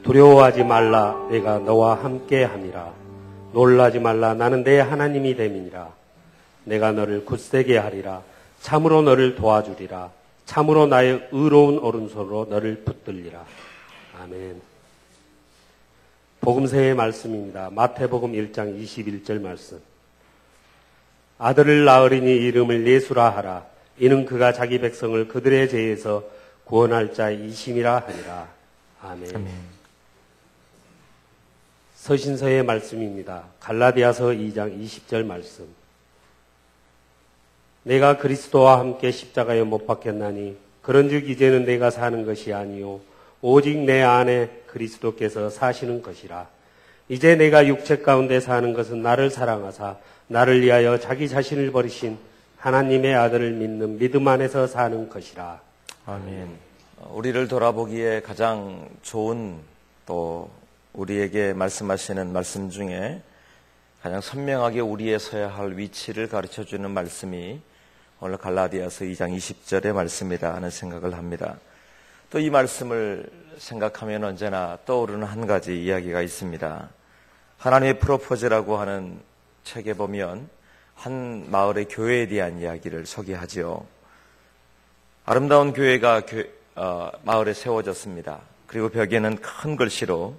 두려워하지 말라. 내가 너와 함께 함이라. 놀라지 말라. 나는 내 하나님이 됨이니라. 내가 너를 굳세게 하리라. 참으로 너를 도와주리라. 참으로 나의 의로운 오른손으로 너를 붙들리라. 아멘. 복음서의 말씀입니다. 마태복음 1장 21절 말씀. 아들을 낳으리니 이름을 예수라 하라. 이는 그가 자기 백성을 그들의 죄에서 구원할 자이심이라 하니라. 아멘. 아멘. 서신서의 말씀입니다. 갈라디아서 2장 20절 말씀. 내가 그리스도와 함께 십자가에 못 박혔나니 그런즉 이제는 내가 사는 것이 아니요 오직 내 안에 그리스도께서 사시는 것이라. 이제 내가 육체 가운데 사는 것은 나를 사랑하사 나를 위하여 자기 자신을 버리신 하나님의 아들을 믿는 믿음 안에서 사는 것이라. 아멘. 우리를 돌아보기에 가장 좋은 또 우리에게 말씀하시는 말씀 중에 가장 선명하게 우리의 서야 할 위치를 가르쳐주는 말씀이 오늘 갈라디아서 2장 20절의 말씀이다 하는 생각을 합니다. 또 이 말씀을 생각하면 언제나 떠오르는 한 가지 이야기가 있습니다. 하나님의 프로포즈라고 하는 책에 보면 한 마을의 교회에 대한 이야기를 소개하지요. 아름다운 교회가 마을에 세워졌습니다. 그리고 벽에는 큰 글씨로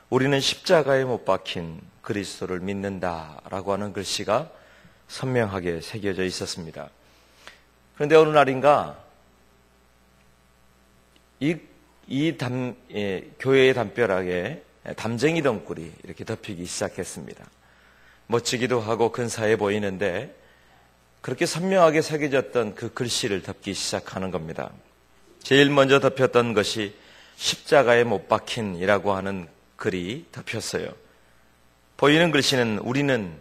우리는 십자가에 못 박힌 그리스도를 믿는다라고 하는 글씨가 선명하게 새겨져 있었습니다. 그런데 어느 날인가 교회의 담벼락에 담쟁이 덩굴이 이렇게 덮이기 시작했습니다. 멋지기도 하고 근사해 보이는데 그렇게 선명하게 새겨졌던 그 글씨를 덮기 시작하는 겁니다. 제일 먼저 덮였던 것이 십자가에 못 박힌이라고 하는 글이 덮였어요. 보이는 글씨는 우리는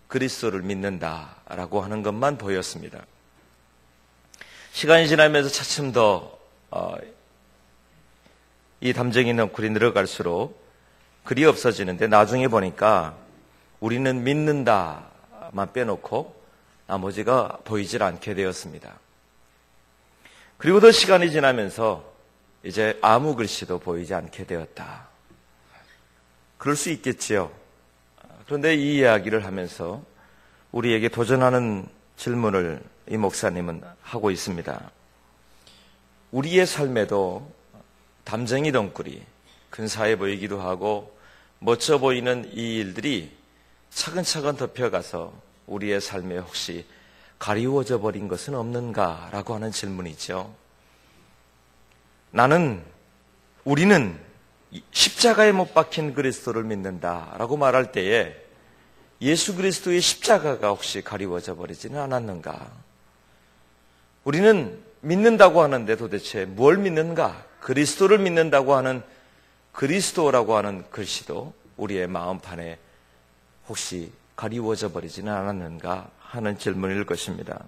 그리스도를 믿는다라고 하는 것만 보였습니다. 시간이 지나면서 차츰 더 이 담쟁이 덩굴이 늘어갈수록 글이 없어지는데 나중에 보니까 우리는 믿는다만 빼놓고 나머지가 보이질 않게 되었습니다. 그리고 더 시간이 지나면서 이제 아무 글씨도 보이지 않게 되었다. 그럴 수 있겠지요. 그런데 이 이야기를 하면서 우리에게 도전하는 질문을 이 목사님은 하고 있습니다. 우리의 삶에도 담쟁이 덩굴이 근사해 보이기도 하고 멋져 보이는 이 일들이 차근차근 덮여가서 우리의 삶에 혹시 가리워져 버린 것은 없는가라고 하는 질문이죠. 우리는 십자가에 못 박힌 그리스도를 믿는다라고 말할 때에 예수 그리스도의 십자가가 혹시 가리워져 버리지는 않았는가? 우리는 믿는다고 하는데 도대체 뭘 믿는가? 그리스도를 믿는다고 하는 그리스도라고 하는 글씨도 우리의 마음판에 혹시 가리워져 버리지는 않았는가 하는 질문일 것입니다.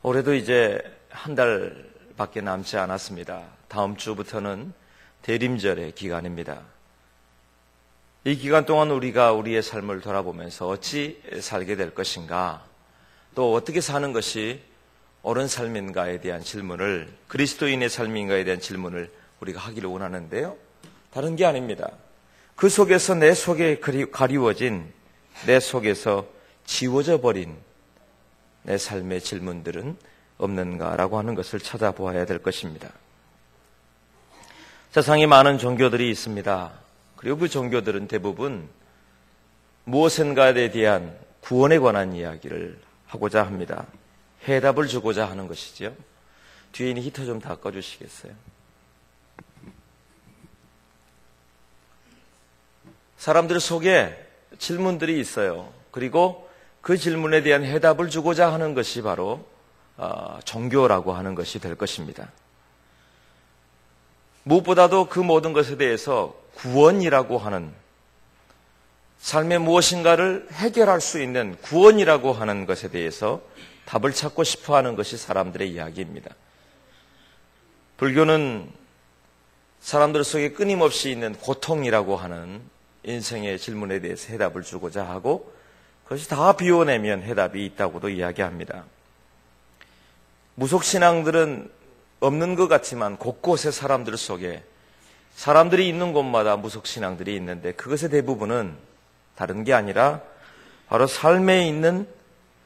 올해도 이제 한 달밖에 남지 않았습니다. 다음 주부터는 대림절의 기간입니다. 이 기간 동안 우리가 우리의 삶을 돌아보면서 어찌 살게 될 것인가, 또 어떻게 사는 것이 옳은 삶인가에 대한 질문을, 그리스도인의 삶인가에 대한 질문을 우리가 하기를 원하는데요. 다른 게 아닙니다. 그 속에서 내 속에 가리워진, 내 속에서 지워져 버린 내 삶의 질문들은 없는가라고 하는 것을 찾아보아야 될 것입니다. 세상에 많은 종교들이 있습니다. 그리고 그 종교들은 대부분 무엇인가에 대한 구원에 관한 이야기를 하고자 합니다. 해답을 주고자 하는 것이죠. 뒤에 있는 히터 좀 다 꺼주시겠어요? 사람들 속에 질문들이 있어요. 그리고 그 질문에 대한 해답을 주고자 하는 것이 바로 종교라고 하는 것이 될 것입니다. 무엇보다도 그 모든 것에 대해서 구원이라고 하는, 삶의 무엇인가를 해결할 수 있는 구원이라고 하는 것에 대해서 답을 찾고 싶어하는 것이 사람들의 이야기입니다. 불교는 사람들 속에 끊임없이 있는 고통이라고 하는 인생의 질문에 대해서 해답을 주고자 하고, 그것이 다 비워내면 해답이 있다고도 이야기합니다. 무속신앙들은 없는 것 같지만 곳곳에 사람들 속에 사람들이 있는 곳마다 무속신앙들이 있는데 그것의 대부분은 다른 게 아니라 바로 삶에 있는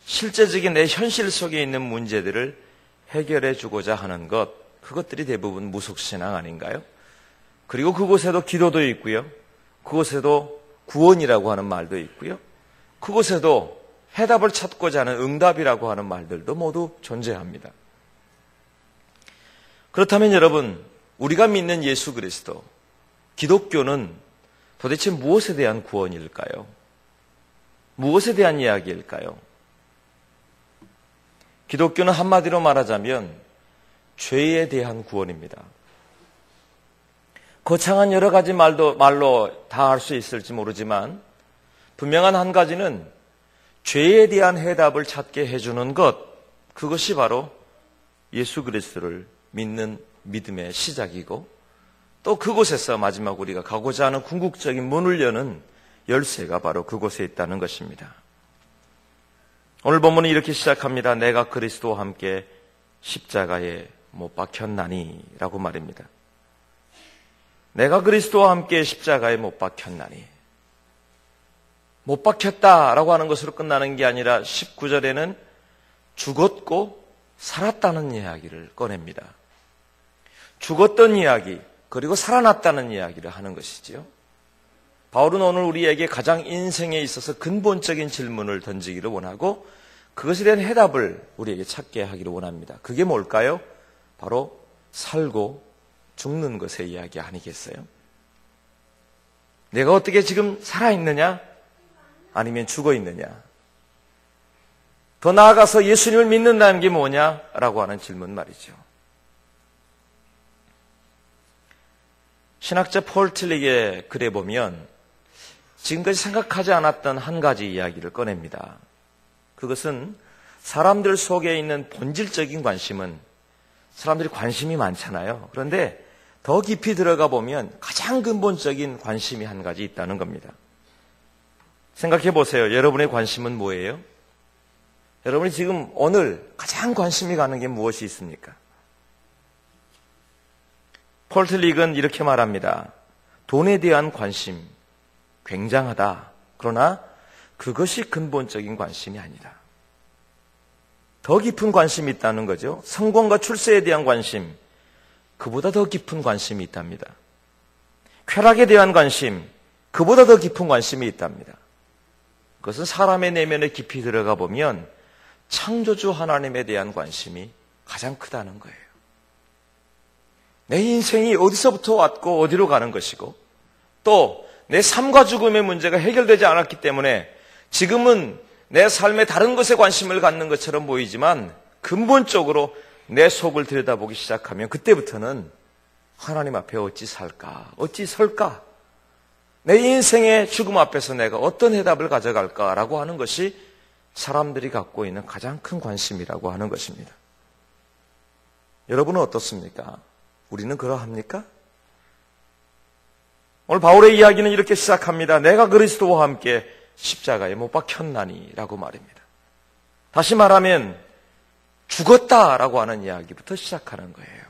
실제적인 내 현실 속에 있는 문제들을 해결해 주고자 하는 것, 그것들이 대부분 무속신앙 아닌가요? 그리고 그곳에도 기도도 있고요. 그곳에도 구원이라고 하는 말도 있고요. 그곳에도 해답을 찾고자 하는 응답이라고 하는 말들도 모두 존재합니다. 그렇다면 여러분, 우리가 믿는 예수 그리스도, 기독교는 도대체 무엇에 대한 구원일까요? 무엇에 대한 이야기일까요? 기독교는 한마디로 말하자면 죄에 대한 구원입니다. 거창한 여러 가지 말로 다 할 수 있을지 모르지만 분명한 한 가지는 죄에 대한 해답을 찾게 해주는 것, 그것이 바로 예수 그리스도를 믿는 믿음의 시작이고 또 그곳에서 마지막 우리가 가고자 하는 궁극적인 문을 여는 열쇠가 바로 그곳에 있다는 것입니다. 오늘 본문은 이렇게 시작합니다. 내가 그리스도와 함께 십자가에 못 박혔나니 라고 말입니다. 내가 그리스도와 함께 십자가에 못 박혔나니. 못 박혔다라고 하는 것으로 끝나는 게 아니라 19절에는 죽었고 살았다는 이야기를 꺼냅니다. 죽었던 이야기, 그리고 살아났다는 이야기를 하는 것이지요. 바울은 오늘 우리에게 가장 인생에 있어서 근본적인 질문을 던지기를 원하고 그것에 대한 해답을 우리에게 찾게 하기를 원합니다. 그게 뭘까요? 바로 살고 죽는 것의 이야기 아니겠어요? 내가 어떻게 지금 살아있느냐? 아니면 죽어있느냐? 더 나아가서 예수님을 믿는다는 게 뭐냐라고 하는 질문 말이죠. 신학자 폴 틸릭의 글에 보면 지금까지 생각하지 않았던 한 가지 이야기를 꺼냅니다. 그것은 사람들 속에 있는 본질적인 관심은 사람들이 관심이 많잖아요. 그런데 더 깊이 들어가 보면 가장 근본적인 관심이 한 가지 있다는 겁니다. 생각해 보세요. 여러분의 관심은 뭐예요? 여러분이 지금 오늘 가장 관심이 가는 게 무엇이 있습니까? 폴 틸릭은 이렇게 말합니다. 돈에 대한 관심 굉장하다. 그러나 그것이 근본적인 관심이 아니다. 더 깊은 관심이 있다는 거죠. 성공과 출세에 대한 관심, 그보다 더 깊은 관심이 있답니다. 쾌락에 대한 관심, 그보다 더 깊은 관심이 있답니다. 그것은 사람의 내면에 깊이 들어가 보면 창조주 하나님에 대한 관심이 가장 크다는 거예요. 내 인생이 어디서부터 왔고 어디로 가는 것이고 또 내 삶과 죽음의 문제가 해결되지 않았기 때문에 지금은 내 삶의 다른 것에 관심을 갖는 것처럼 보이지만 근본적으로 내 속을 들여다보기 시작하면 그때부터는 하나님 앞에 어찌 살까? 어찌 설까? 내 인생의 죽음 앞에서 내가 어떤 해답을 가져갈까라고 하는 것이 사람들이 갖고 있는 가장 큰 관심이라고 하는 것입니다. 여러분은 어떻습니까? 우리는 그러합니까? 오늘 바울의 이야기는 이렇게 시작합니다. 내가 그리스도와 함께 십자가에 못 박혔나니 라고 말입니다. 다시 말하면 죽었다라고 하는 이야기부터 시작하는 거예요.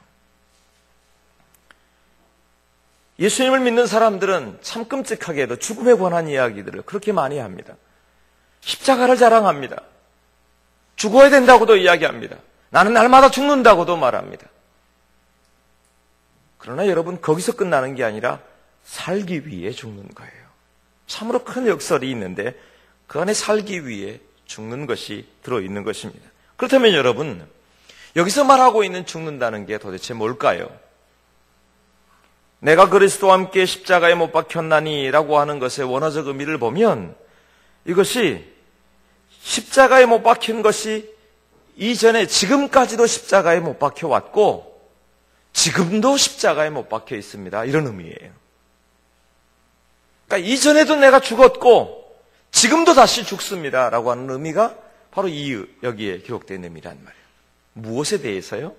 예수님을 믿는 사람들은 참 끔찍하게도 죽음에 관한 이야기들을 그렇게 많이 합니다. 십자가를 자랑합니다. 죽어야 된다고도 이야기합니다. 나는 날마다 죽는다고도 말합니다. 그러나 여러분, 거기서 끝나는 게 아니라 살기 위해 죽는 거예요. 참으로 큰 역설이 있는데 그 안에 살기 위해 죽는 것이 들어있는 것입니다. 그렇다면 여러분, 여기서 말하고 있는 죽는다는 게 도대체 뭘까요? 내가 그리스도와 함께 십자가에 못 박혔나니 라고 하는 것의 원어적 의미를 보면 이것이 십자가에 못 박힌 것이 이전에 지금까지도 십자가에 못 박혀왔고 지금도 십자가에 못 박혀 있습니다. 이런 의미예요. 그러니까 이전에도 내가 죽었고 지금도 다시 죽습니다 라고 하는 의미가 바로 여기에 기록된 의미란 말이에요. 무엇에 대해서요?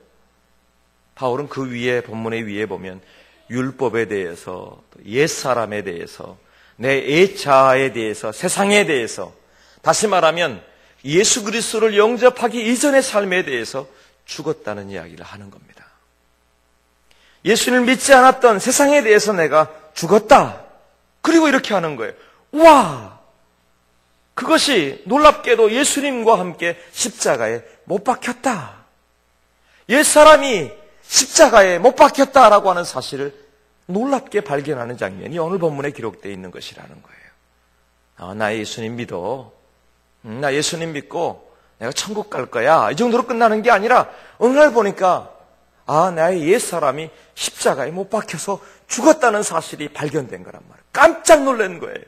바울은 그 위에, 본문의 위에 보면 율법에 대해서, 옛사람에 대해서, 내 애자에 대해서, 세상에 대해서, 다시 말하면 예수 그리스도를 영접하기 이전의 삶에 대해서 죽었다는 이야기를 하는 겁니다. 예수님을 믿지 않았던 세상에 대해서 내가 죽었다. 그리고 이렇게 하는 거예요. 와! 그것이 놀랍게도 예수님과 함께 십자가에 못 박혔다. 옛사람이 십자가에 못 박혔다라고 하는 사실을 놀랍게 발견하는 장면이 오늘 본문에 기록되어 있는 것이라는 거예요. 나 예수님 믿어. 나 예수님 믿고 내가 천국 갈 거야. 이 정도로 끝나는 게 아니라 어느 날 보니까 나의 옛사람이 십자가에 못 박혀서 죽었다는 사실이 발견된 거란 말이에요. 깜짝 놀란 거예요.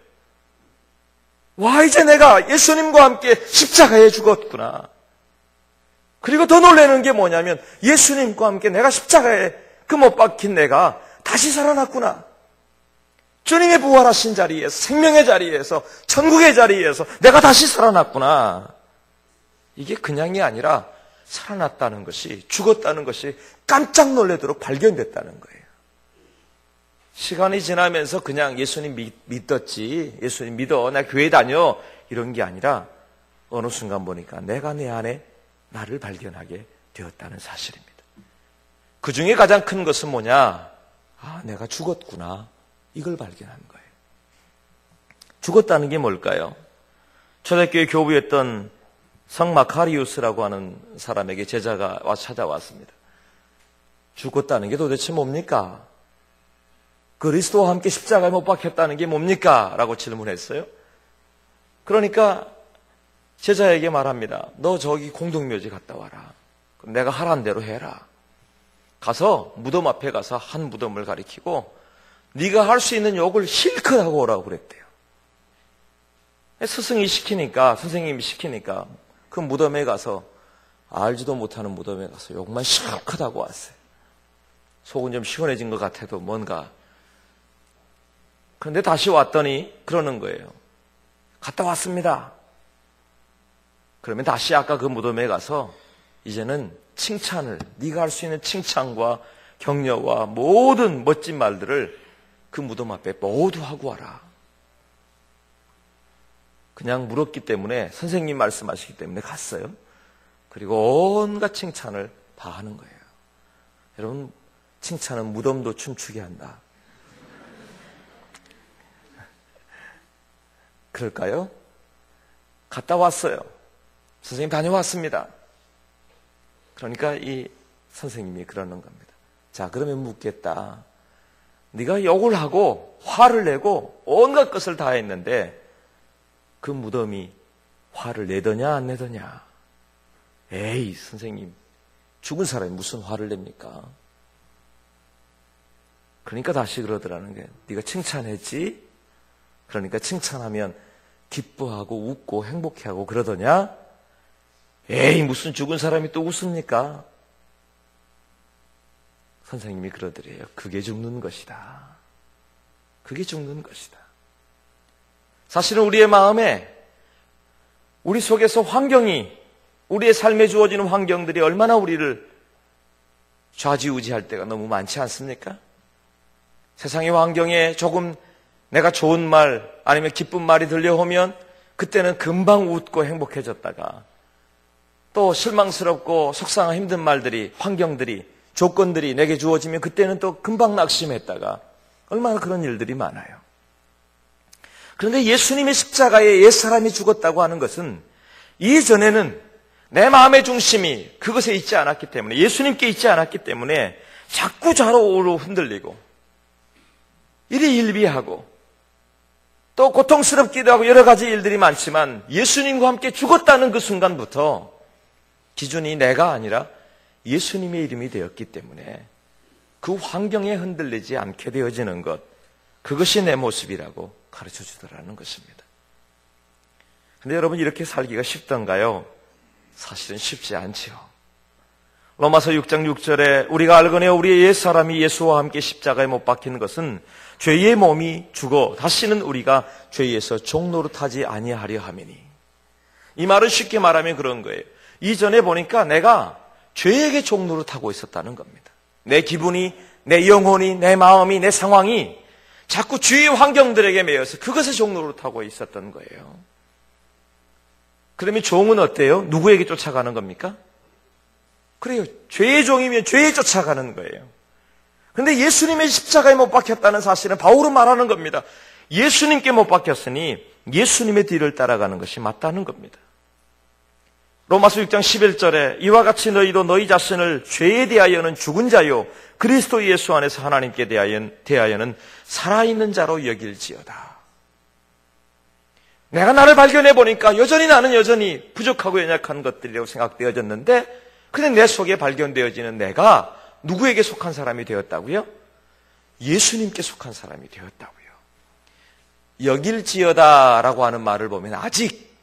와, 이제 내가 예수님과 함께 십자가에 죽었구나. 그리고 더 놀라는 게 뭐냐면 예수님과 함께 내가 십자가에 그 못 박힌 내가 다시 살아났구나. 주님의 부활하신 자리에서, 생명의 자리에서, 천국의 자리에서 내가 다시 살아났구나. 이게 그냥이 아니라 살아났다는 것이, 죽었다는 것이 깜짝 놀라도록 발견됐다는 거예요. 시간이 지나면서 그냥 예수님 믿었지, 예수님 믿어, 나 교회 다녀, 이런 게 아니라 어느 순간 보니까 내가 내 안에 나를 발견하게 되었다는 사실입니다. 그 중에 가장 큰 것은 뭐냐? 내가 죽었구나. 이걸 발견한 거예요. 죽었다는 게 뭘까요? 초대교회 교부였던 성 마카리우스라고 하는 사람에게 제자가 찾아왔습니다. 죽었다는 게 도대체 뭡니까? 그리스도와 함께 십자가에 못 박혔다는 게 뭡니까? 라고 질문했어요. 그러니까 제자에게 말합니다. 너 저기 공동묘지 갔다 와라. 그럼 내가 하라는 대로 해라. 가서 무덤 앞에 가서 한 무덤을 가리키고 네가 할 수 있는 욕을 실컷 하고 오라고 그랬대요. 스승이 시키니까, 선생님이 시키니까 그 무덤에 가서, 알지도 못하는 무덤에 가서 욕만 실컷 하고 왔어요. 속은 좀 시원해진 것 같아도 뭔가. 그런데 다시 왔더니 그러는 거예요. 갔다 왔습니다. 그러면 다시 아까 그 무덤에 가서 이제는 칭찬을, 네가 할 수 있는 칭찬과 격려와 모든 멋진 말들을 그 무덤 앞에 모두 하고 와라. 그냥 물었기 때문에, 선생님 말씀하시기 때문에 갔어요. 그리고 온갖 칭찬을 다 하는 거예요. 여러분, 칭찬은 무덤도 춤추게 한다. 그럴까요? 갔다 왔어요. 선생님 다녀왔습니다. 그러니까 이 선생님이 그러는 겁니다. 자, 그러면 묻겠다. 네가 욕을 하고 화를 내고 온갖 것을 다 했는데 그 무덤이 화를 내더냐 안 내더냐? 에이, 선생님, 죽은 사람이 무슨 화를 냅니까? 그러니까 다시 그러더라는 게, 네가 칭찬했지? 그러니까 칭찬하면 기뻐하고 웃고 행복해하고 그러더냐? 에이, 무슨 죽은 사람이 또 웃습니까? 선생님이 그러더래요. 그게 죽는 것이다. 그게 죽는 것이다. 사실은 우리의 마음에, 우리 속에서 환경이, 우리의 삶에 주어지는 환경들이 얼마나 우리를 좌지우지할 때가 너무 많지 않습니까? 세상의 환경에 조금 내가 좋은 말 아니면 기쁜 말이 들려오면 그때는 금방 웃고 행복해졌다가, 또 실망스럽고 속상한 힘든 말들이, 환경들이, 조건들이 내게 주어지면 그때는 또 금방 낙심했다가, 얼마나 그런 일들이 많아요. 그런데 예수님의 십자가에 옛사람이 죽었다고 하는 것은 이전에는 내 마음의 중심이 그것에 있지 않았기 때문에, 예수님께 있지 않았기 때문에 자꾸 좌로우로 흔들리고 이리 일비하고 또 고통스럽기도 하고 여러 가지 일들이 많지만, 예수님과 함께 죽었다는 그 순간부터 기준이 내가 아니라 예수님의 이름이 되었기 때문에 그 환경에 흔들리지 않게 되어지는 것, 그것이 내 모습이라고 가르쳐 주더라는 것입니다. 그런데 여러분, 이렇게 살기가 쉽던가요? 사실은 쉽지 않지요. 로마서 6장 6절에 우리가 알거니와 우리의 옛사람이 예수와 함께 십자가에 못 박힌 것은 죄의 몸이 죽어 다시는 우리가 죄에서 종노릇하지 아니하려 함이니. 이 말은 쉽게 말하면 그런 거예요. 이전에 보니까 내가 죄에게 종노릇하고 있었다는 겁니다. 내 기분이, 내 영혼이, 내 마음이, 내 상황이 자꾸 주위 환경들에게 매여서 그것에 종노릇하고 있었던 거예요. 그러면 종은 어때요? 누구에게 쫓아가는 겁니까? 그래요. 죄의 종이면 죄에 쫓아가는 거예요. 그런데 예수님의 십자가에 못 박혔다는 사실은 바울은 말하는 겁니다. 예수님께 못 박혔으니 예수님의 뒤를 따라가는 것이 맞다는 겁니다. 로마서 6장 11절에 이와 같이 너희도 너희 자신을 죄에 대하여는 죽은 자요 그리스도 예수 안에서 하나님께 대하여는 살아있는 자로 여길지어다. 내가 나를 발견해 보니까 나는 여전히 부족하고 연약한 것들이라고 생각되어졌는데 근데 내 속에 발견되어지는 내가 누구에게 속한 사람이 되었다고요? 예수님께 속한 사람이 되었다고요. 여길지어다라고 하는 말을 보면 아직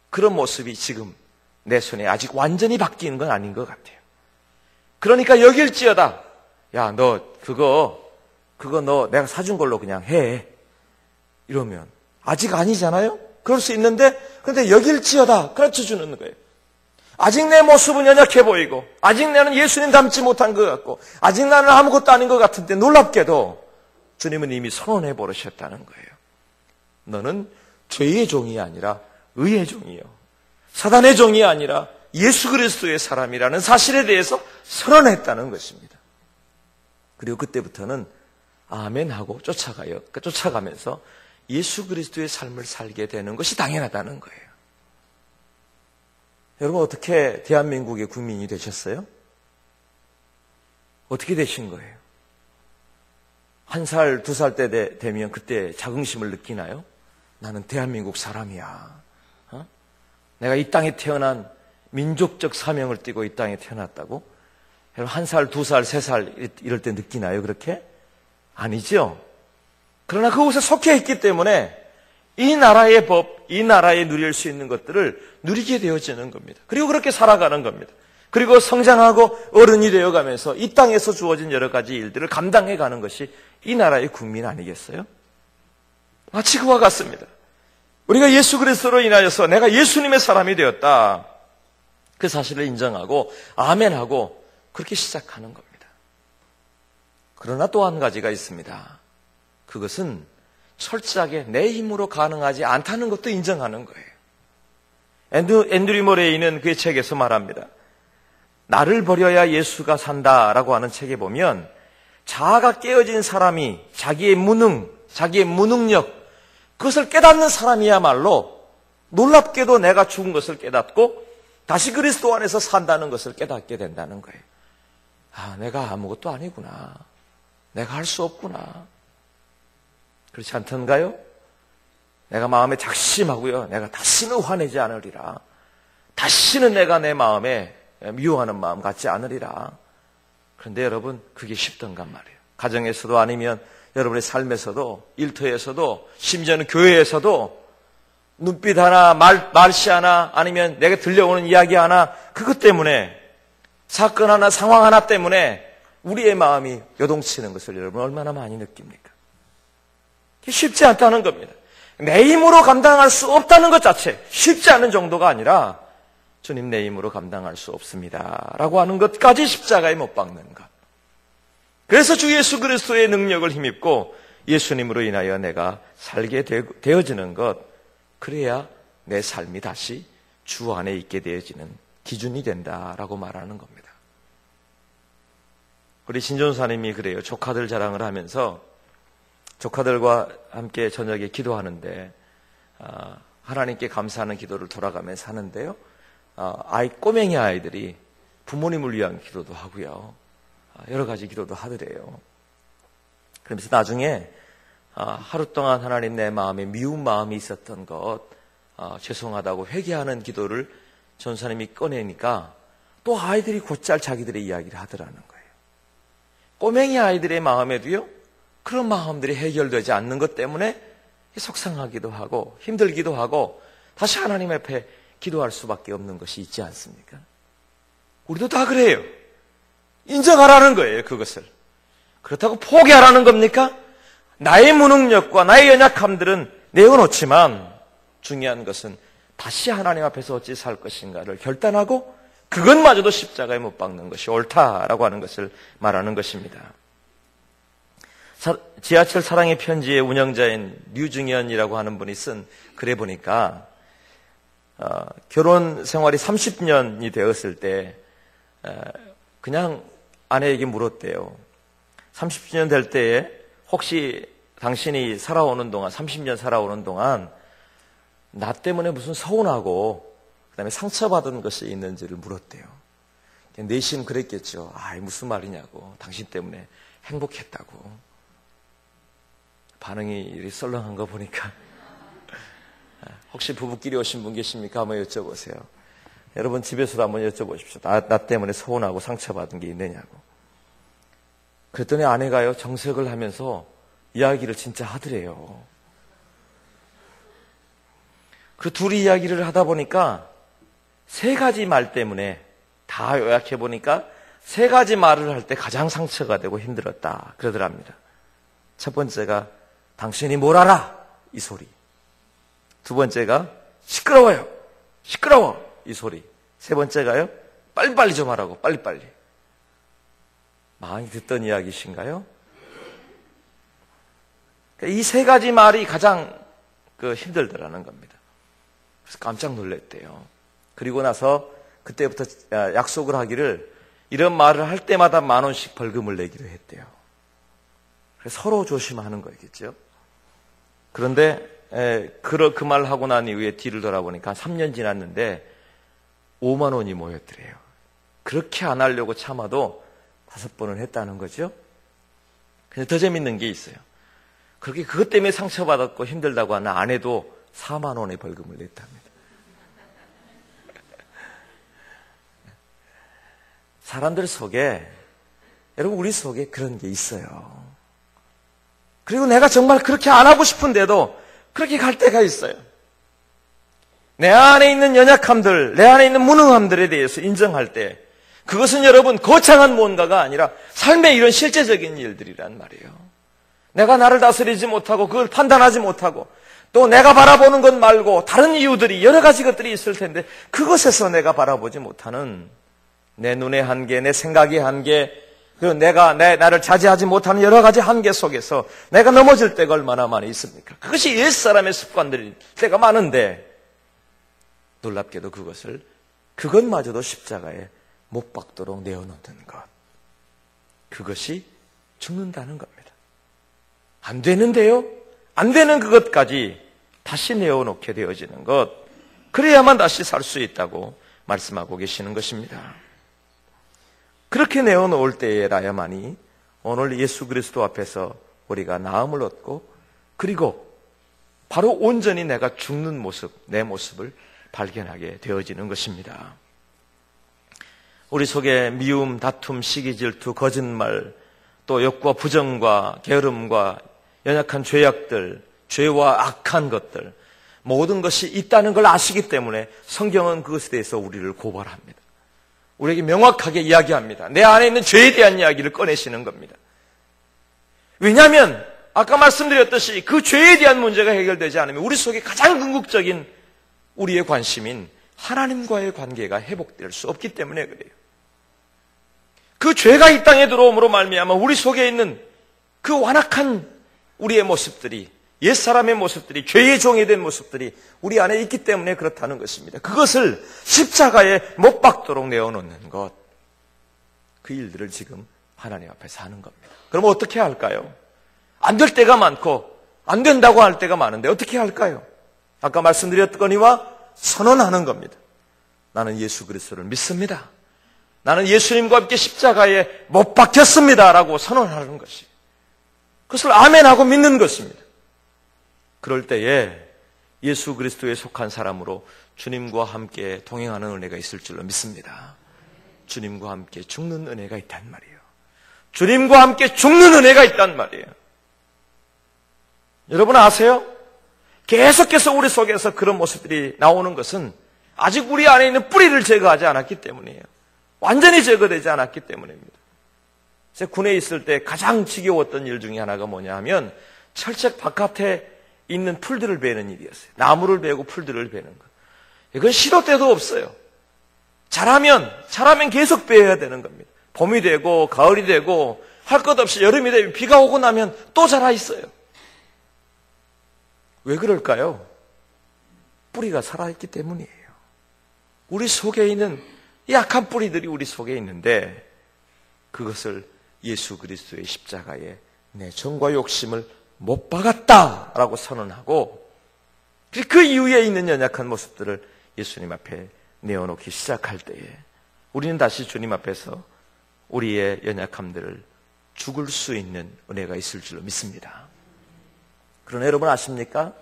그런 모습이 지금 내 손에 아직 완전히 바뀌는 건 아닌 것 같아요. 그러니까 여길지어다. 야, 너 그거 너 내가 사준 걸로 그냥 해. 이러면 아직 아니잖아요? 그럴 수 있는데 근데 여길지어다 가르쳐주는 거예요. 아직 내 모습은 연약해 보이고 아직 나는 예수님 닮지 못한 것 같고 아직 나는 아무것도 아닌 것 같은데 놀랍게도 주님은 이미 선언해 버리셨다는 거예요. 너는 죄의 종이 아니라 의의 종이요. 사단의 종이 아니라 예수 그리스도의 사람이라는 사실에 대해서 선언했다는 것입니다. 그리고 그때부터는 아멘하고 쫓아가면서 예수 그리스도의 삶을 살게 되는 것이 당연하다는 거예요. 여러분 어떻게 대한민국의 국민이 되셨어요? 어떻게 되신 거예요? 1살, 2살 때 되면 그때 자긍심을 느끼나요? 나는 대한민국 사람이야. 내가 이 땅에 태어난 민족적 사명을 띠고 이 땅에 태어났다고? 여러분 1살, 2살, 3살 이럴 때 느끼나요? 그렇게? 아니죠. 그러나 그곳에 속해 있기 때문에 이 나라의 법, 이 나라에 누릴 수 있는 것들을 누리게 되어지는 겁니다. 그리고 그렇게 살아가는 겁니다. 그리고 성장하고 어른이 되어가면서 이 땅에서 주어진 여러 가지 일들을 감당해가는 것이 이 나라의 국민 아니겠어요? 마치 그와 같습니다. 우리가 예수 그리스도로 인하여서 내가 예수님의 사람이 되었다. 그 사실을 인정하고 아멘하고 그렇게 시작하는 겁니다. 그러나 또 한 가지가 있습니다. 그것은 철저하게 내 힘으로 가능하지 않다는 것도 인정하는 거예요. 앤드류 모레이는 그의 책에서 말합니다. 나를 버려야 예수가 산다라고 하는 책에 보면 자아가 깨어진 사람이 자기의 무능력 그것을 깨닫는 사람이야말로 놀랍게도 내가 죽은 것을 깨닫고 다시 그리스도 안에서 산다는 것을 깨닫게 된다는 거예요. 아, 내가 아무것도 아니구나. 내가 할 수 없구나. 그렇지 않던가요? 내가 마음에 작심하고요. 내가 다시는 화내지 않으리라. 다시는 내가 내 마음에 미워하는 마음 갖지 않으리라. 그런데 여러분 그게 쉽던가 말이에요. 가정에서도 아니면 여러분의 삶에서도 일터에서도 심지어는 교회에서도 눈빛 하나 말씨 하나 아니면 내가 들려오는 이야기 하나 그것 때문에 사건 하나 상황 하나 때문에 우리의 마음이 요동치는 것을 여러분 얼마나 많이 느낍니까? 쉽지 않다는 겁니다. 내 힘으로 감당할 수 없다는 것 자체 쉽지 않은 정도가 아니라 주님 내 힘으로 감당할 수 없습니다 라고 하는 것까지 십자가에 못 박는 것. 그래서 주 예수 그리스도의 능력을 힘입고 예수님으로 인하여 내가 살게 되어지는 것, 그래야 내 삶이 다시 주 안에 있게 되어지는 기준이 된다라고 말하는 겁니다. 우리 신전사님이 그래요. 조카들 자랑을 하면서 조카들과 함께 저녁에 기도하는데 하나님께 감사하는 기도를 돌아가면서 하는데요. 꼬맹이 아이들이 부모님을 위한 기도도 하고요. 여러 가지 기도도 하더래요. 그러면서 나중에 하루 동안 하나님 내 마음에 미운 마음이 있었던 것 죄송하다고 회개하는 기도를 전사님이 꺼내니까 또 아이들이 곧잘 자기들의 이야기를 하더라는 거예요. 꼬맹이 아이들의 마음에도요. 그런 마음들이 해결되지 않는 것 때문에 속상하기도 하고 힘들기도 하고 다시 하나님 앞에 기도할 수밖에 없는 것이 있지 않습니까? 우리도 다 그래요. 인정하라는 거예요, 그것을. 그렇다고 포기하라는 겁니까? 나의 무능력과 나의 연약함들은 내어놓지만 중요한 것은 다시 하나님 앞에서 어찌 살 것인가를 결단하고 그것마저도 십자가에 못 박는 것이 옳다라고 하는 것을 말하는 것입니다. 지하철 사랑의 편지의 운영자인 류중현이라고 하는 분이 쓴 글에 보니까 결혼 생활이 30년이 되었을 때 그냥 아내에게 물었대요. 30주년 될 때에 혹시 당신이 살아오는 동안, 30년 살아오는 동안 나 때문에 무슨 서운하고 그다음에 상처받은 것이 있는지를 물었대요. 내심 그랬겠죠. 무슨 말이냐고. 당신 때문에 행복했다고. 반응이 이렇게 썰렁한 거 보니까 혹시 부부끼리 오신 분 계십니까? 한번 여쭤보세요. 여러분 집에서도 한번 여쭤보십시오. 나 때문에 서운하고 상처받은 게 있느냐고. 그랬더니 아내가요, 정색을 하면서 이야기를 진짜 하더래요. 그 둘이 이야기를 하다 보니까 3가지 말 때문에, 다 요약해 보니까 3가지 말을 할 때 가장 상처가 되고 힘들었다 그러더랍니다. 첫 번째가 당신이 뭘 알아? 이 소리. 두 번째가 시끄러워요. 시끄러워. 이 소리. 세 번째가요, 빨리빨리 좀 하라고. 빨리빨리. 많이 듣던 이야기신가요? 이 3가지 말이 가장 힘들더라는 겁니다. 그래서 깜짝 놀랐대요. 그리고 나서 그때부터 약속을 하기를 이런 말을 할 때마다 10,000원씩 벌금을 내기로 했대요. 그래서 서로 조심하는 거겠죠. 그런데 그 말을 하고 난 이후에 뒤를 돌아보니까 3년 지났는데 5만 원이 모였더래요. 그렇게 안 하려고 참아도 5번은 했다는 거죠. 근데 더 재밌는 게 있어요. 그렇게 그것 때문에 상처받았고 힘들다고 하는 아내도 4만 원의 벌금을 냈답니다. 사람들 속에, 여러분 우리 속에 그런 게 있어요. 그리고 내가 정말 그렇게 안 하고 싶은데도 그렇게 갈 때가 있어요. 내 안에 있는 연약함들, 내 안에 있는 무능함들에 대해서 인정할 때 그것은 여러분 거창한 뭔가가 아니라 삶의 이런 실제적인 일들이란 말이에요. 내가 나를 다스리지 못하고 그걸 판단하지 못하고 또 내가 바라보는 것 말고 다른 이유들이 여러 가지 것들이 있을 텐데 그것에서 내가 바라보지 못하는 내 눈의 한계, 내 생각의 한계, 그리고 나를 자제하지 못하는 여러 가지 한계 속에서 내가 넘어질 때가 얼마나 많이 있습니까? 그것이 옛사람의 습관들일 때가 많은데 놀랍게도 그것마저도 십자가에 못 박도록 내어놓는 것. 그것이 죽는다는 겁니다. 안 되는데요? 안 되는 그것까지 다시 내어놓게 되어지는 것. 그래야만 다시 살 수 있다고 말씀하고 계시는 것입니다. 그렇게 내어놓을 때라야만이 오늘 예수 그리스도 앞에서 우리가 나음을 얻고 그리고 바로 온전히 내가 죽는 모습, 내 모습을 발견하게 되어지는 것입니다. 우리 속에 미움, 다툼, 시기, 질투, 거짓말, 또 욕과 부정과 게으름과 연약한 죄악들, 죄와 악한 것들 모든 것이 있다는 걸 아시기 때문에 성경은 그것에 대해서 우리를 고발합니다. 우리에게 명확하게 이야기합니다. 내 안에 있는 죄에 대한 이야기를 꺼내시는 겁니다. 왜냐하면 아까 말씀드렸듯이 그 죄에 대한 문제가 해결되지 않으면 우리 속에 가장 궁극적인 우리의 관심인 하나님과의 관계가 회복될 수 없기 때문에 그래요. 그 죄가 이 땅에 들어옴으로 말미암아 우리 속에 있는 그 완악한 우리의 모습들이, 옛사람의 모습들이, 죄의 종이 된 모습들이 우리 안에 있기 때문에 그렇다는 것입니다. 그것을 십자가에 못 박도록 내어놓는 것, 그 일들을 지금 하나님 앞에서 하는 겁니다. 그럼 어떻게 할까요? 안 될 때가 많고 안 된다고 할 때가 많은데 어떻게 할까요? 아까 말씀드렸거니와 선언하는 겁니다. 나는 예수 그리스도를 믿습니다. 나는 예수님과 함께 십자가에 못 박혔습니다 라고 선언하는 것이, 그것을 아멘하고 믿는 것입니다. 그럴 때에 예수 그리스도에 속한 사람으로 주님과 함께 동행하는 은혜가 있을 줄로 믿습니다. 주님과 함께 죽는 은혜가 있단 말이에요. 주님과 함께 죽는 은혜가 있단 말이에요. 여러분 아세요? 계속해서 우리 속에서 그런 모습들이 나오는 것은 아직 우리 안에 있는 뿌리를 제거하지 않았기 때문이에요. 완전히 제거되지 않았기 때문입니다. 제가 군에 있을 때 가장 지겨웠던 일 중에 하나가 뭐냐 하면 철책 바깥에 있는 풀들을 베는 일이었어요. 나무를 베고 풀들을 베는 것. 이건 시도 때도 없어요. 잘하면 계속 베어야 되는 겁니다. 봄이 되고 가을이 되고 할 것 없이 여름이 되고 비가 오고 나면 또 자라 있어요. 왜 그럴까요? 뿌리가 살아있기 때문이에요. 우리 속에 있는 약한 뿌리들이 우리 속에 있는데 그것을 예수 그리스도의 십자가에 내 정과 욕심을 못 박았다라고 선언하고 그 이후에 있는 연약한 모습들을 예수님 앞에 내어놓기 시작할 때에 우리는 다시 주님 앞에서 우리의 연약함들을 죽을 수 있는 은혜가 있을 줄로 믿습니다. 그러나 여러분 아십니까?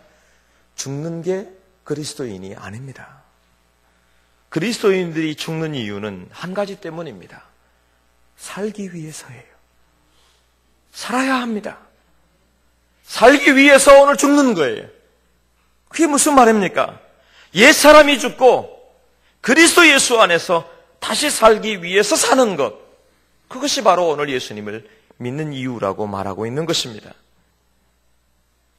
죽는 게 그리스도인이 아닙니다. 그리스도인들이 죽는 이유는 한 가지 때문입니다. 살기 위해서예요. 살아야 합니다. 살기 위해서 오늘 죽는 거예요. 그게 무슨 말입니까? 옛사람이 죽고 그리스도 예수 안에서 다시 살기 위해서 사는 것, 그것이 바로 오늘 예수님을 믿는 이유라고 말하고 있는 것입니다.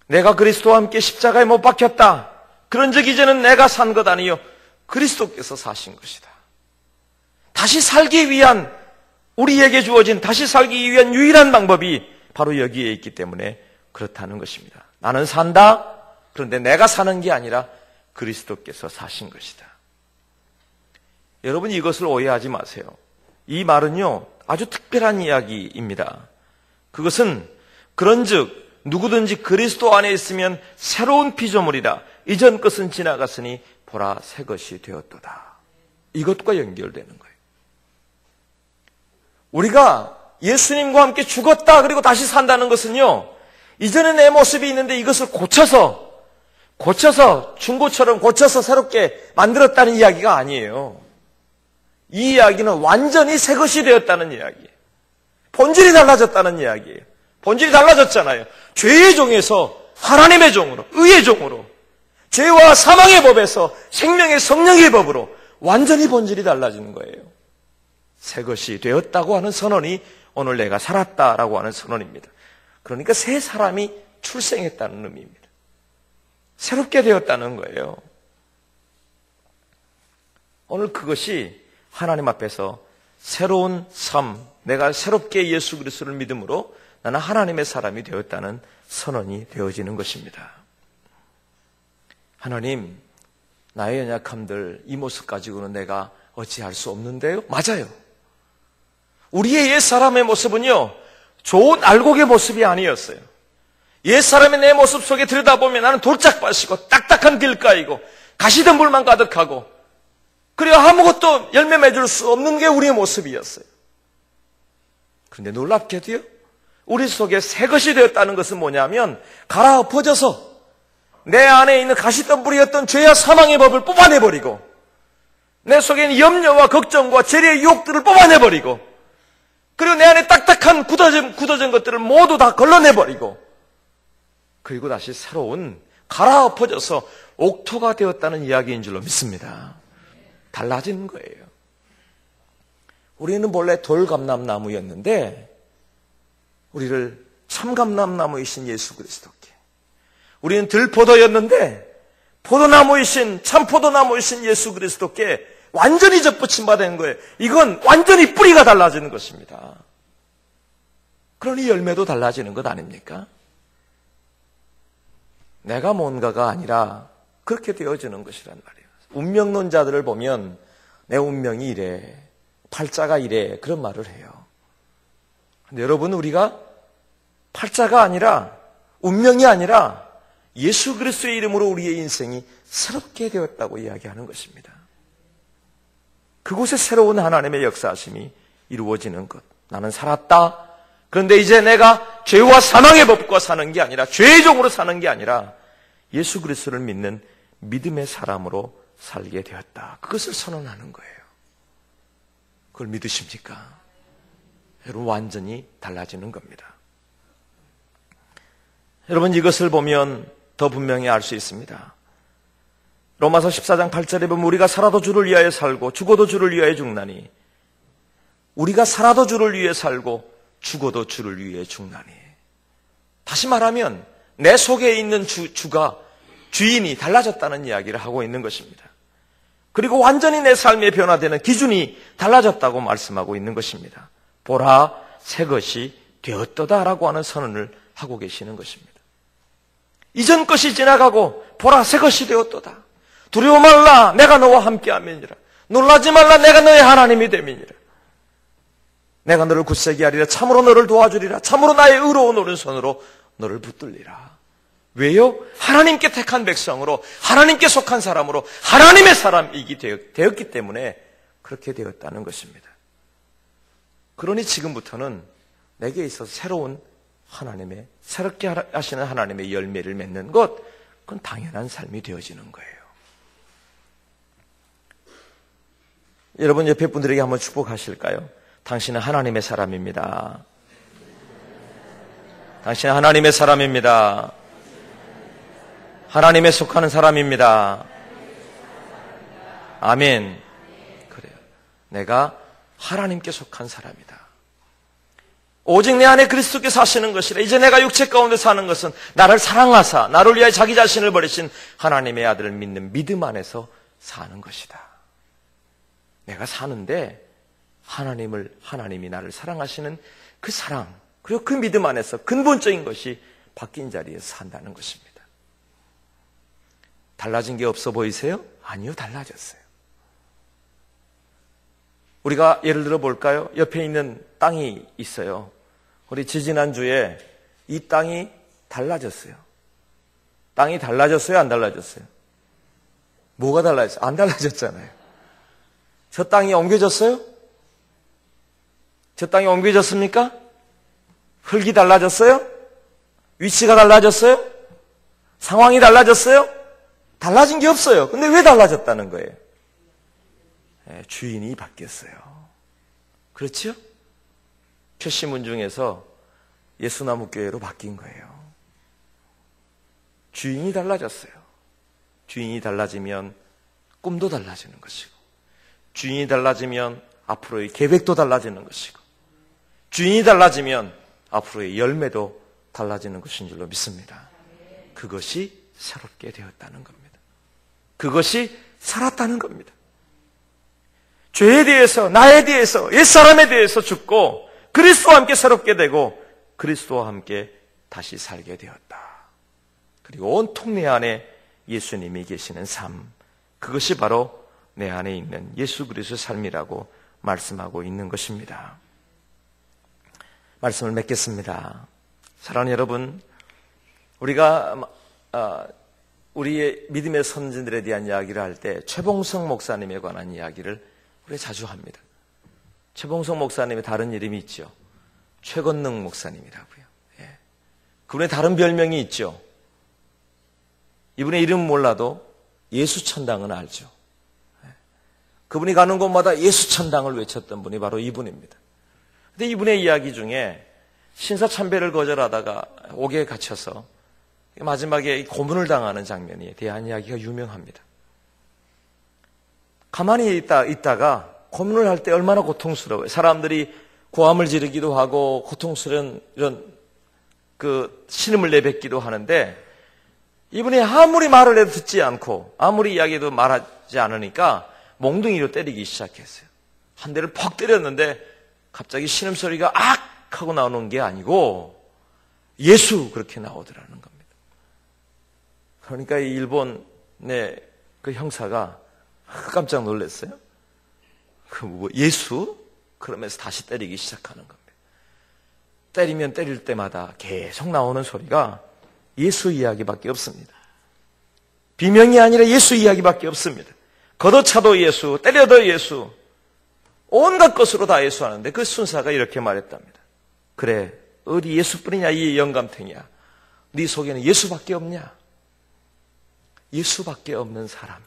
내가 그리스도와 함께 십자가에 못 박혔다. 그런즉 이제는 내가 산 것 아니요 그리스도께서 사신 것이다. 다시 살기 위한, 우리에게 주어진 다시 살기 위한 유일한 방법이 바로 여기에 있기 때문에 그렇다는 것입니다. 나는 산다. 그런데 내가 사는 게 아니라 그리스도께서 사신 것이다. 여러분 이것을 오해하지 마세요. 이 말은요 아주 특별한 이야기입니다. 그것은 그런즉 누구든지 그리스도 안에 있으면 새로운 피조물이라 이전 것은 지나갔으니 보라 새 것이 되었도다. 이것과 연결되는 거예요. 우리가 예수님과 함께 죽었다 그리고 다시 산다는 것은요, 이전에 내 모습이 있는데 이것을 고쳐서 중고처럼 고쳐서 새롭게 만들었다는 이야기가 아니에요. 이 이야기는 완전히 새 것이 되었다는 이야기예요. 본질이 달라졌다는 이야기예요. 본질이 달라졌잖아요. 죄의 종에서 하나님의 종으로, 의의 종으로, 죄와 사망의 법에서 생명의 성령의 법으로 완전히 본질이 달라지는 거예요. 새 것이 되었다고 하는 선언이 오늘 내가 살았다라고 하는 선언입니다. 그러니까 새 사람이 출생했다는 의미입니다. 새롭게 되었다는 거예요. 오늘 그것이 하나님 앞에서 새로운 삶, 내가 새롭게 예수 그리스도를 믿음으로 나는 하나님의 사람이 되었다는 선언이 되어지는 것입니다. 하나님, 나의 연약함들 이 모습 가지고는 내가 어찌할 수 없는데요? 맞아요. 우리의 옛사람의 모습은요, 좋은 알곡의 모습이 아니었어요. 옛사람의 내 모습 속에 들여다보면 나는 돌짝밭이고 딱딱한 길가이고 가시덤불만 가득하고 그리고 아무것도 열매 맺을 수 없는 게 우리의 모습이었어요. 그런데 놀랍게도요, 우리 속에 새 것이 되었다는 것은 뭐냐면 갈아엎어져서 내 안에 있는 가시덤불이었던 죄와 사망의 법을 뽑아내버리고 내 속에 있는 염려와 걱정과 죄의 유혹들을 뽑아내버리고 그리고 내 안에 딱딱한 굳어진 것들을 모두 다 걸러내버리고 그리고 다시 새로운 갈아엎어져서 옥토가 되었다는 이야기인 줄로 믿습니다. 달라진 거예요. 우리는 본래 돌감람나무였는데 우리를 참감람나무이신 예수 그리스도께, 우리는 들포도였는데 포도나무이신 참포도나무이신 예수 그리스도께 완전히 접붙임 받은 거예요. 이건 완전히 뿌리가 달라지는 것입니다. 그러니 열매도 달라지는 것 아닙니까? 내가 뭔가가 아니라 그렇게 되어지는 것이란 말이에요. 운명론자들을 보면 내 운명이 이래, 팔자가 이래, 그런 말을 해요. 근데 여러분, 우리가 팔자가 아니라 운명이 아니라 예수 그리스도의 이름으로 우리의 인생이 새롭게 되었다고 이야기하는 것입니다. 그곳에 새로운 하나님의 역사하심이 이루어지는 것. 나는 살았다. 그런데 이제 내가 죄와 사망의 법과 사는 게 아니라, 죄의 종으로 사는 게 아니라 예수 그리스도를 믿는 믿음의 사람으로 살게 되었다. 그것을 선언하는 거예요. 그걸 믿으십니까? 여러분, 완전히 달라지는 겁니다. 여러분, 이것을 보면 더 분명히 알 수 있습니다. 로마서 14장 8절에 보면 우리가 살아도 주를 위하여 살고 죽어도 주를 위하여 죽나니, 우리가 살아도 주를 위해 살고 죽어도 주를 위해 죽나니. 다시 말하면 내 속에 있는 주인이 달라졌다는 이야기를 하고 있는 것입니다. 그리고 완전히 내 삶에 변화되는 기준이 달라졌다고 말씀하고 있는 것입니다. 보라, 새 것이 되었도다라고 하는 선언을 하고 계시는 것입니다. 이전 것이 지나가고 보라, 새 것이 되었도다. 두려워 말라, 내가 너와 함께 함이니라. 놀라지 말라, 내가 너의 하나님이 됨이니라. 내가 너를 굳세게 하리라. 참으로 너를 도와주리라. 참으로 나의 의로운 오른손으로 너를 붙들리라. 왜요? 하나님께 택한 백성으로, 하나님께 속한 사람으로, 하나님의 사람이기 되었기 때문에 그렇게 되었다는 것입니다. 그러니 지금부터는 내게 있어서 새로운 하나님의, 새롭게 하시는 하나님의 열매를 맺는 것, 그건 당연한 삶이 되어지는 거예요. 여러분 옆에 분들에게 한번 축복하실까요? 당신은 하나님의 사람입니다. 당신은 하나님의 사람입니다. 하나님에 속하는 사람입니다. 아멘. 그래요. 내가 하나님께 속한 사람이다. 오직 내 안에 그리스도께서 사시는 것이라. 이제 내가 육체 가운데 사는 것은 나를 사랑하사 나를 위하여 자기 자신을 버리신 하나님의 아들을 믿는 믿음 안에서 사는 것이다. 내가 사는데 하나님이 나를 사랑하시는 그 사랑, 그리고 그 믿음 안에서 근본적인 것이 바뀐 자리에서 산다는 것입니다. 달라진 게 없어 보이세요? 아니요, 달라졌어요. 우리가 예를 들어 볼까요? 옆에 있는 땅이 있어요. 우리 지지난주에 이 땅이 달라졌어요. 땅이 달라졌어요? 안 달라졌어요? 뭐가 달라졌어요? 안 달라졌잖아요. 저 땅이 옮겨졌어요? 저 땅이 옮겨졌습니까? 흙이 달라졌어요? 위치가 달라졌어요? 상황이 달라졌어요? 달라진 게 없어요. 근데 왜 달라졌다는 거예요? 주인이 바뀌었어요. 그렇죠? 최시문 중에서 예수나무 교회로 바뀐 거예요. 주인이 달라졌어요. 주인이 달라지면 꿈도 달라지는 것이고, 주인이 달라지면 앞으로의 계획도 달라지는 것이고, 주인이 달라지면 앞으로의 열매도 달라지는 것인 줄로 믿습니다. 그것이 새롭게 되었다는 겁니다. 그것이 살았다는 겁니다. 죄에 대해서, 나에 대해서, 옛사람에 대해서 죽고 그리스도와 함께 새롭게 되고 그리스도와 함께 다시 살게 되었다. 그리고 온통 내 안에 예수님이 계시는 삶, 그것이 바로 내 안에 있는 예수 그리스도의 삶이라고 말씀하고 있는 것입니다. 말씀을 맺겠습니다. 사랑하는 여러분, 우리가 우리의 믿음의 선진들에 대한 이야기를 할 때 최봉성 목사님에 관한 이야기를 우리가 자주 합니다. 최봉성 목사님의 다른 이름이 있죠. 최건능 목사님이라고요. 예. 그분의 다른 별명이 있죠. 이분의 이름은 몰라도 예수천당은 알죠. 예. 그분이 가는 곳마다 예수천당을 외쳤던 분이 바로 이분입니다. 근데 이분의 이야기 중에 신사참배를 거절하다가 옥에 갇혀서 마지막에 고문을 당하는 장면에 대한 이야기가 유명합니다. 가만히 있다가 고문을 할 때 얼마나 고통스러워요. 사람들이 고함을 지르기도 하고 고통스러운 이런 신음을 내뱉기도 하는데, 이분이 아무리 말을 해도 듣지 않고 아무리 이야기해도 말하지 않으니까 몽둥이로 때리기 시작했어요. 한 대를 퍽 때렸는데 갑자기 신음소리가 악 하고 나오는 게 아니고 예수 그렇게 나오더라는 겁니다. 그러니까 이 일본의 그 형사가 깜짝 놀랐어요. 예수? 그러면서 다시 때리기 시작하는 겁니다. 때리면 때릴 때마다 계속 나오는 소리가 예수 이야기밖에 없습니다. 비명이 아니라 예수 이야기밖에 없습니다. 걷어차도 예수, 때려도 예수, 온갖 것으로 다 예수하는데 그 순사가 이렇게 말했답니다. 그래, 어디 예수뿐이냐 이 영감탱이야. 네 속에는 예수밖에 없냐? 예수밖에 없는 사람.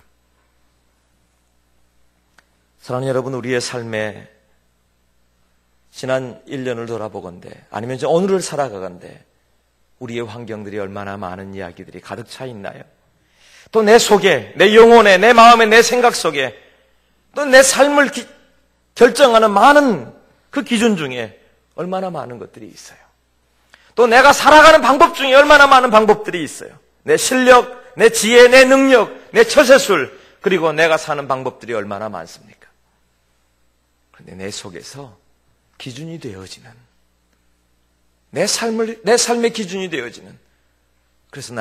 사랑하는 여러분, 우리의 삶에 지난 1년을 돌아보건대, 아니면 이제 오늘을 살아가건대 우리의 환경들이 얼마나 많은 이야기들이 가득 차 있나요? 또 내 속에, 내 영혼에, 내 마음에, 내 생각 속에 또 내 삶을 결정하는 많은 그 기준 중에 얼마나 많은 것들이 있어요. 또 내가 살아가는 방법 중에 얼마나 많은 방법들이 있어요. 내 실력, 내 지혜, 내 능력, 내 처세술, 그리고 내가 사는 방법들이 얼마나 많습니까? 그런데 내 속에서 기준이 되어지는, 내 삶의 기준이 되어지는, 그래서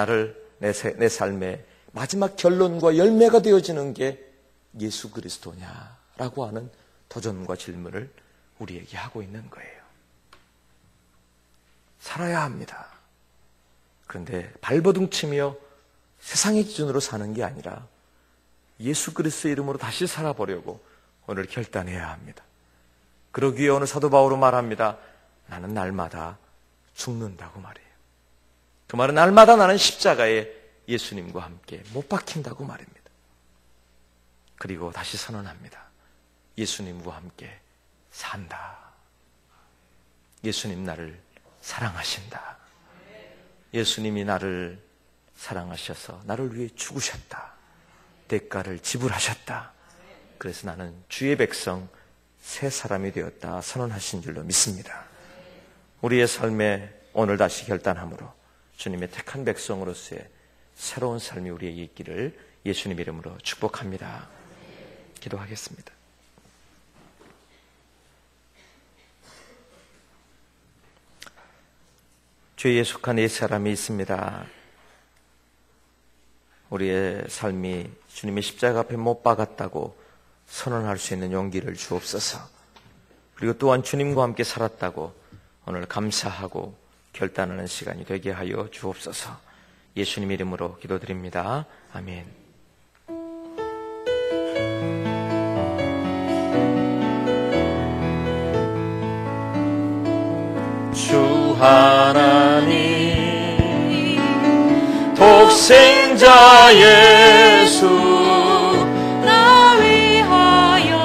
내 삶의 마지막 결론과 열매가 되어지는 게 예수 그리스도냐라고 하는 도전과 질문을 우리에게 하고 있는 거예요. 살아야 합니다. 그런데 발버둥치며 세상의 기준으로 사는 게 아니라 예수 그리스도의 이름으로 다시 살아보려고 오늘 결단해야 합니다. 그러기 위해 오늘 사도 바울은 말합니다. 나는 날마다 죽는다고 말해요. 그 말은 날마다 나는 십자가에 예수님과 함께 못 박힌다고 말입니다. 그리고 다시 선언합니다. 예수님과 함께 산다. 예수님 나를 사랑하신다. 예수님이 나를 사랑하셔서 나를 위해 죽으셨다. 대가를 지불하셨다. 그래서 나는 주의 백성 새 사람이 되었다 선언하신 줄로 믿습니다. 우리의 삶에 오늘 다시 결단함으로 주님의 택한 백성으로서의 새로운 삶이 우리에게 있기를 예수님 이름으로 축복합니다. 기도하겠습니다. 주에 속한 이 사람이 있습니다. 우리의 삶이 주님의 십자가 앞에 못 박았다고 선언할 수 있는 용기를 주옵소서. 그리고 또한 주님과 함께 살았다고 오늘 감사하고 결단하는 시간이 되게 하여 주옵소서. 예수님 이름으로 기도드립니다. 아멘. 주 하나님 독생자 예수 나 위하여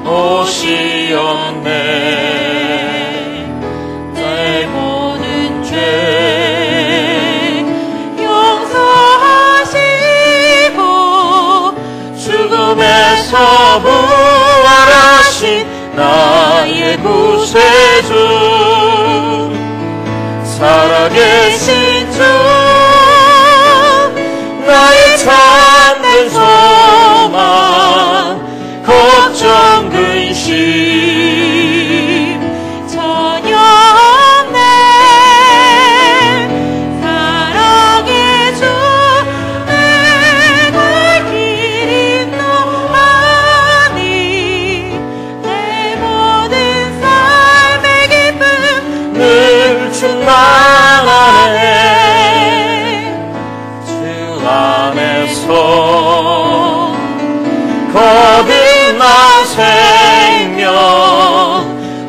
오시었네. 내 모든 죄 용서하시고 죽음에서 부활하신 나의 구세주 살아계신 주 나의 참된 소망 걱정 근심 전혀 없네. 사랑의 주 내 갈 길 인도하니 내 모든 삶의 기쁨 늘 충만하네. 주 안에서 거듭난 생명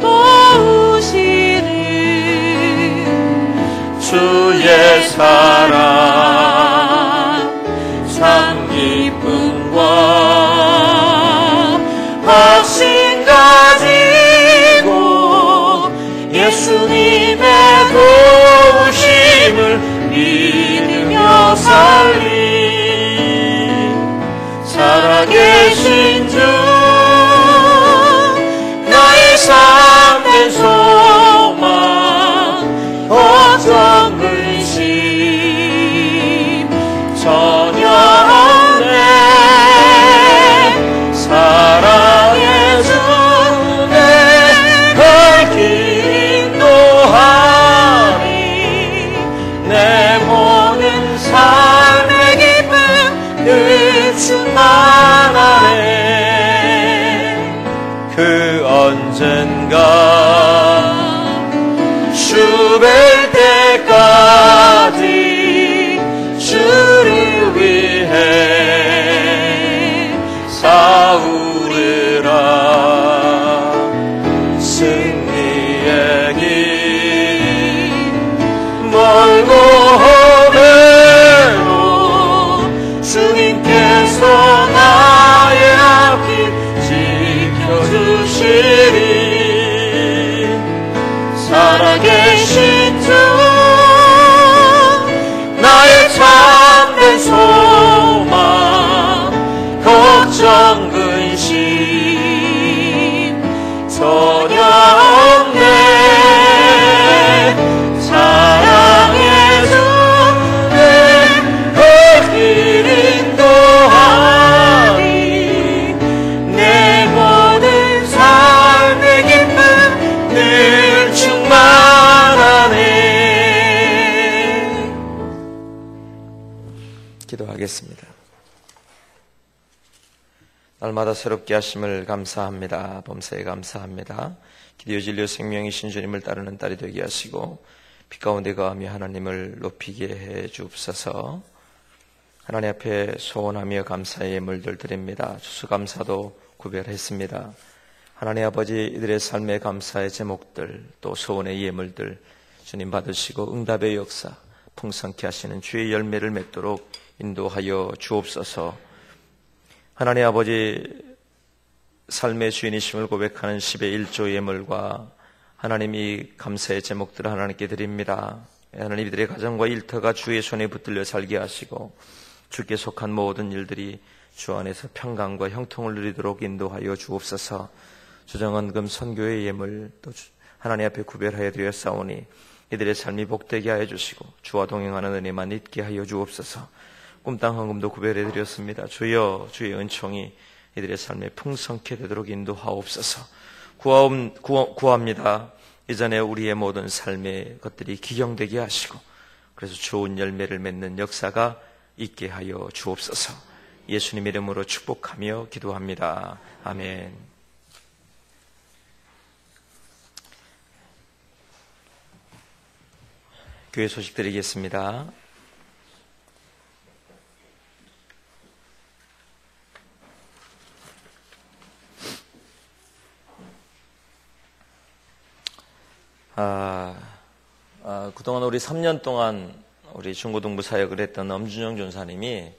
도우시는 주의 사랑 참 기쁨과 확신 가지고 예수님의 도우심을 믿으며 살리 살아계신 주 나의 참된 소망 걱정 근심 전혀 없네. 사랑의 주 내 갈 길 인도하니 내 모든 삶의 기쁨 늘 충만하네. 그 언젠가 주뵐 때까지 주를 위해 싸우리라. 승리의 길 멀고 험해도 주님께서 나의 앞길 지켜주시리. 살아계신 주 나의 참된 소망 걱정 근심 전혀 없네. 사랑의 주 내 갈 길 인도하니 내 모든 삶의 기쁨 늘 충만하네. 기도하겠습니다. 날마다 새롭게 하심을 감사합니다. 범사에 감사합니다. 기도의 진리의 생명이신 주님을 따르는 딸이 되게 하시고 빛 가운데 거하며 하나님을 높이게 해 주옵소서. 하나님 앞에 소원하며 감사의 예물들 드립니다. 추수감사도 구별했습니다. 하나님 아버지, 이들의 삶의 감사의 제목들, 또 소원의 예물들 주님 받으시고 응답의 역사 풍성케 하시는 주의 열매를 맺도록 인도하여 주옵소서. 하나님 아버지, 삶의 주인이심을 고백하는 10의 1조 예물과 하나님이 감사의 제목들을 하나님께 드립니다. 하나님, 이들의 가정과 일터가 주의 손에 붙들려 살게 하시고 주께 속한 모든 일들이 주 안에서 평강과 형통을 누리도록 인도하여 주옵소서. 주정헌금 선교의 예물 또 하나님 앞에 구별하여 드렸사오니 이들의 삶이 복되게 하여 주시고 주와 동행하는 은혜만 있게 하여 주옵소서. 꿈땅 헌금도 구별해 드렸습니다. 주여, 주의 은총이 이들의 삶에 풍성케 되도록 인도하옵소서. 구합니다. 이전에 우리의 모든 삶의 것들이 기경되게 하시고 그래서 좋은 열매를 맺는 역사가 있게 하여 주옵소서. 예수님 이름으로 축복하며 기도합니다. 아멘. 교회 소식 드리겠습니다. 그동안 우리 3년 동안 우리 중고등부 사역을 했던 엄준영 전사님이